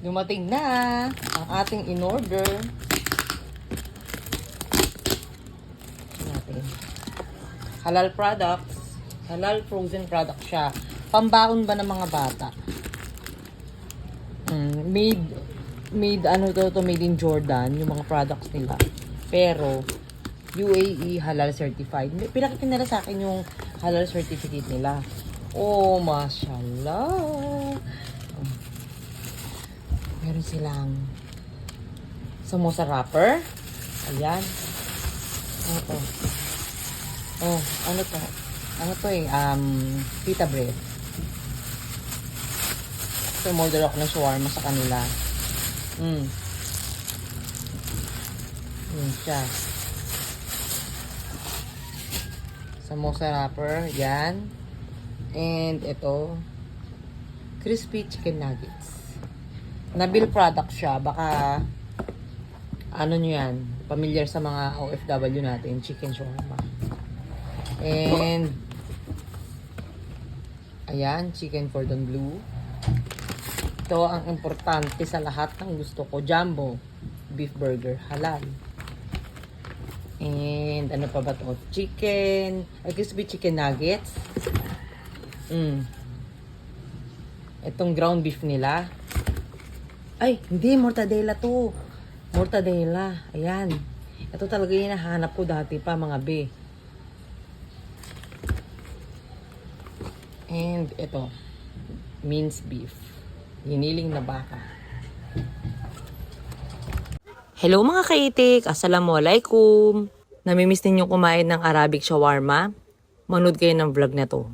Dumating na ang ating in-order. Natin. Halal products. Halal frozen product siya. Pambaon ba ng mga bata? Made ano to made in Jordan, yung mga products nila. Pero, UAE halal certified. Pinakita nila sa akin yung halal certificate nila. Oh, mashallah. Meron silang samosa wrapper. Ayan. Ano to? Oh, ano to? Ano to eh? Pita bread. So, order ako ng shawarma sa kanila. Yun siya. Samosa wrapper. Yan. And ito. Crispy chicken nuggets. Nabil product siya. Baka ano nyo yan. Familiar sa mga OFW natin. Chicken shawarma. And ayan. Chicken cordon bleu. Ito ang importante sa lahat ng gusto ko. Jumbo beef burger. Halal. And ano pa ba to? Chicken. Crispy chicken nuggets. Itong ground beef nila. Ay, hindi. Mortadella to. Mortadella. Ayan. Ito talaga yung nahanap ko dati pa, mga be. And ito. Minced beef. Hiniling na baka. Hello mga kaitik. Assalamualaikum. Namimiss ninyong kumain ng Arabic shawarma? Manood kayo ng vlog na to.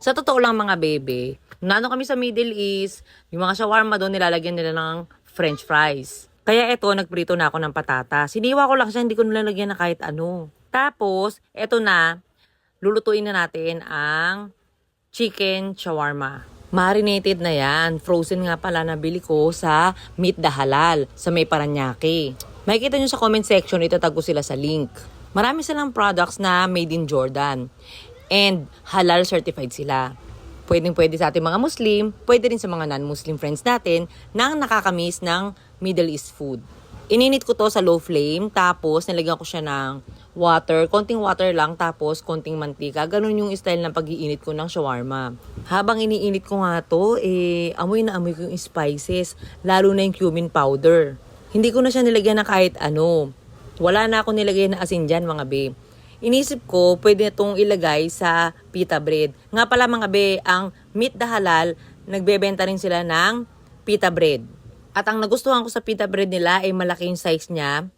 Sa totoo lang mga bebe, nano kami sa Middle East, yung mga shawarma doon nilalagyan nila ng French fries. Kaya eto, nagprito na ako ng patata. Siniwa ko lang siya, hindi ko nilalagyan na kahit ano. Tapos, eto na, lulutuin na natin ang chicken shawarma. Marinated na yan. Frozen nga pala nabili ko sa Meet the Halal sa may Paranaque. Makikita nyo sa comment section, itatag ko sila sa link. Marami silang products na made in Jordan. And halal certified sila. Pwedeng-pwede sa ating mga Muslim, pwede rin sa mga non-Muslim friends natin na nakakamiss ng Middle East food. Ininit ko to sa low flame, tapos nilagyan ko siya ng water, konting water lang, tapos konting mantika. Ganun yung style ng pag-iinit ko ng shawarma. Habang iniinit ko nga to, amoy na amoy ko yung spices, lalo na yung cumin powder. Hindi ko na siya nilagyan na kahit ano. Wala na ako nilagay na asin dyan, mga babe. Inisip ko, pwede na itong ilagay sa pita bread. Nga pala mga be, ang Meet the Halal, nagbebenta rin sila ng pita bread. At ang nagustuhan ko sa pita bread nila ay malaki yung size niya.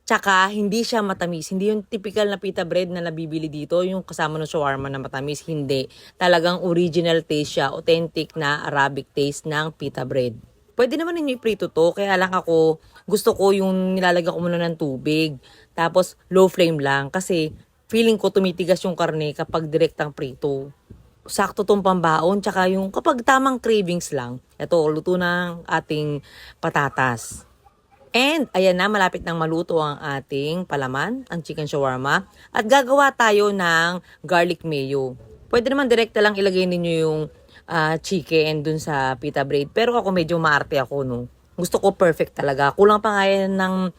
Tsaka, hindi siya matamis. Hindi yung typical na pita bread na nabibili dito, yung kasama ng shawarma na matamis. Hindi. Talagang original taste siya, authentic na Arabic taste ng pita bread. Pwede naman ninyo iprito to, kaya lang ako, gusto ko yung nilalagyan ko muna ng tubig. Tapos, low flame lang. Kasi, feeling ko tumitigas yung karne kapag direktang prito. Sakto tong pambaon. Tsaka yung kapag tamang cravings lang. Ito, luto ng ating patatas. And, ayan na, malapit nang maluto ang ating palaman, ang chicken shawarma. At gagawa tayo ng garlic mayo. Pwede naman direkta lang ilagay ninyo yung chicken dun sa pita bread. Pero ako medyo maarte ako, no. Gusto ko perfect talaga. Kulang pa nga yan ng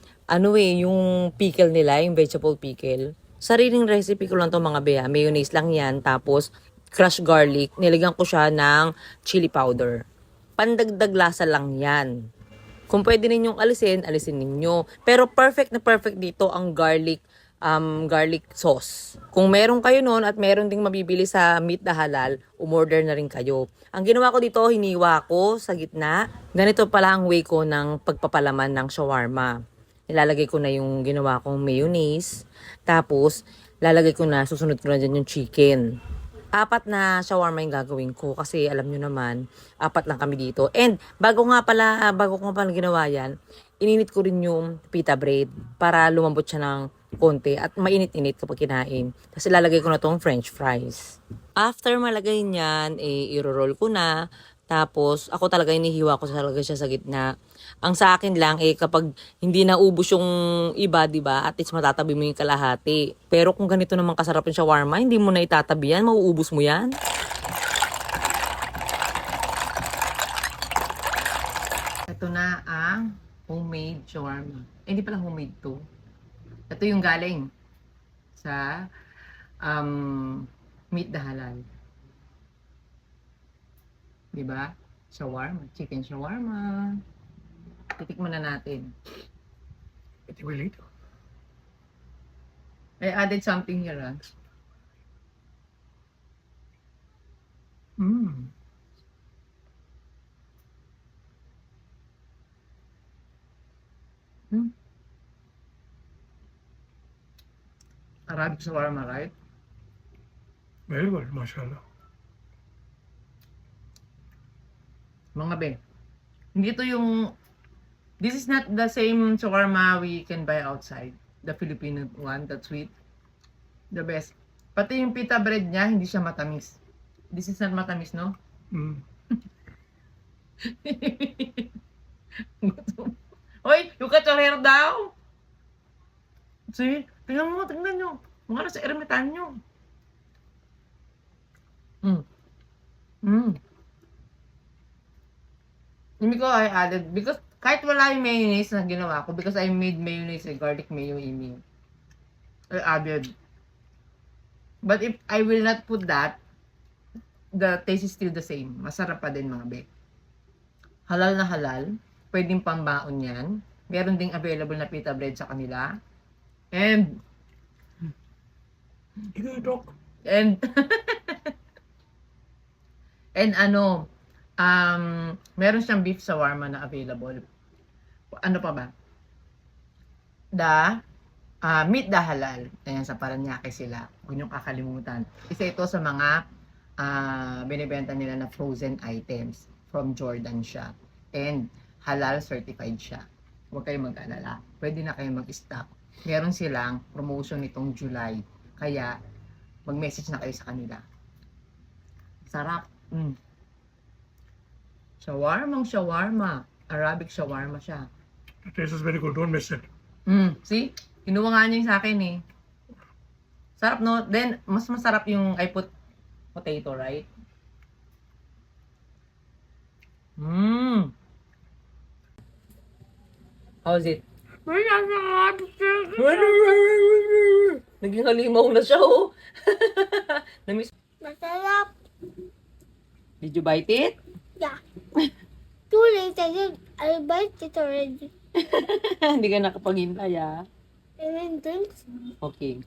yung pickle nila, yung vegetable pickle. Sariling recipe ko lang to mga beha. Mayonnaise lang yan. Tapos, crushed garlic. Nilagyan ko siya ng chili powder. Pandagdag lasa lang yan. Kung pwede ninyong alisin, alisin ninyo. Pero perfect na perfect dito ang garlic sauce. Kung meron kayo noon at meron ding mabibili sa Meet the Halal, umorder na rin kayo. Ang ginawa ko dito, hiniwa ko sa gitna. Ganito pala ang way ko ng pagpapalaman ng shawarma. Ilalagay ko na yung ginawa kong mayonnaise. Tapos, lalagay ko na, susunod ko na dyan yung chicken. 4 na shawarma yung gagawin ko kasi alam nyo naman, 4 lang kami dito. And bago ko nga pala ginawa yan, ininit ko rin yung pita bread para lumambot siya ng konti at mainit-init kapag kinain. Tapos ilalagay ko na tong french fries. After malagay niyan, i-roll ko na. Tapos, ako talaga inihiwa ko talaga siya sa gitna. Ang sa akin lang, kapag hindi naubos yung iba, di ba? At least matatabi mo yung kalahati. Pero kung ganito naman kasarap yung shawarma, hindi mo na itatabi yan, mauubos mo yan. Ito na ang homemade shawarma. Hindi pala homemade to. Ito yung galing sa Meet the Halal. Diba? Shawarma. Chicken shawarma. Titikman na natin. It will eat. I added something here, ah. Arabic shawarma, right? Very good, mashallah. Mga be, hindi to yung, this is not the same shawarma we can buy outside. The Filipino one, the sweet. The best. Pati yung pita bread niya, hindi siya matamis. This is not matamis, no? Hoy, yung kacharero daw! See? Tingnan nyo. Mga nasa ermitanyo. Hindi ko I added because kahit wala yung mayonnaise na ginawa ko because I made mayonnaise garlic mayo ini. I added. But if I will not put that, the taste is still the same. Masarap pa din mga be. Halal na halal. Pwedeng pambaon yan. Meron ding available na pita bread sa kanila. And You can talk. And ano, meron siyang beef shawarma na available. Ano pa ba? Meet the Halal. Ayan, sa Paranaque sila. Huwag niyong kakalimutan. Isa ito sa mga binibenta nila na frozen items. From Jordan siya. And halal certified siya. Huwag kayong mag-alala. Pwede na kayong mag-stock. Meron silang promotion nitong July. Kaya, mag-message na kayo sa kanila. Sarap. Shawarma. Arabic shawarma siya. The taste is very good. Don't miss it. See? Kinuha nga niya yung sa akin eh. Sarap, no? Then, mas masarap yung I put potato, right? How's it? Naging halimaw na siya, oh. Namiss. Masarap. Did you bite it? Yeah. Too late again. I bite it already. Hindi ka nakapaghintay, ah. And then drinks. Okay.